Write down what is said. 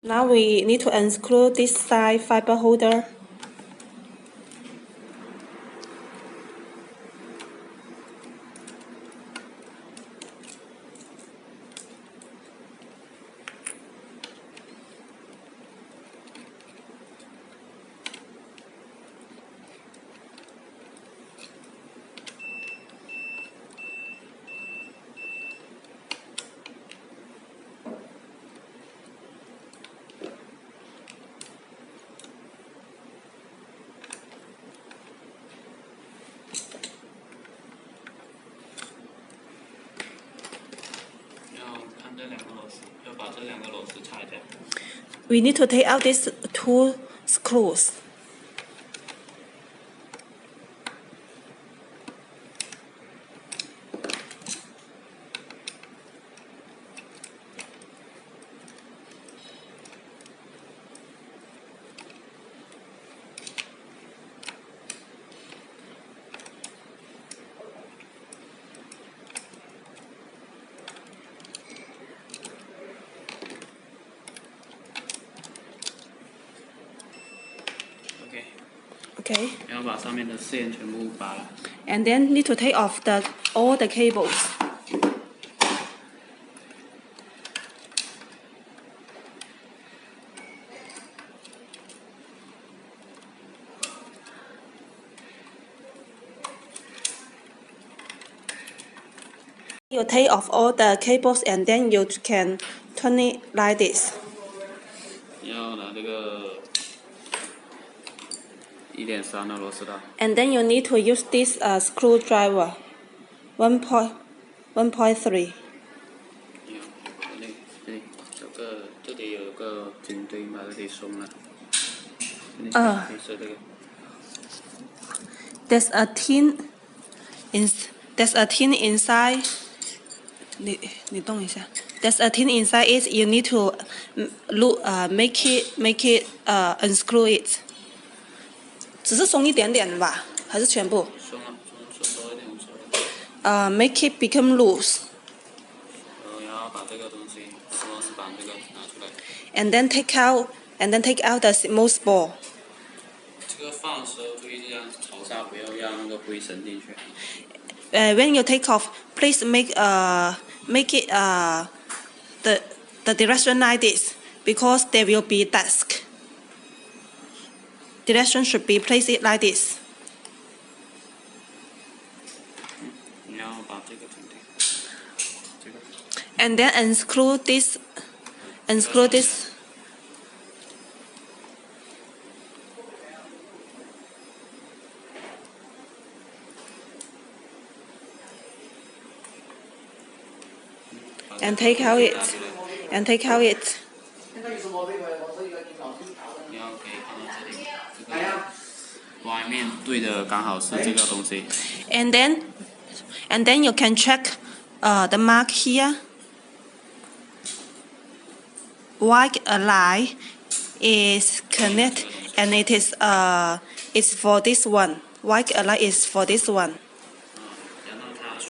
Now we need to unscrew this side fiber holder. We need to take out these two screws. Okay. And then need to take off all the cables. You take off all the cables and then you can turn it like this. And then you need to use this screwdriver, 1.3. There's a tin inside. There's a tin inside it. You need to make it unscrew it. 只是松一点点吧，还是全部？ make it become loose. And then take out the most ball. When you take off, please make it the direction like this, because there will be dust. Direction should be placed it like this. And then unscrew this. And take out it. And then you can check the mark here. White line is connected, and it is it's for this one. White line is for this one.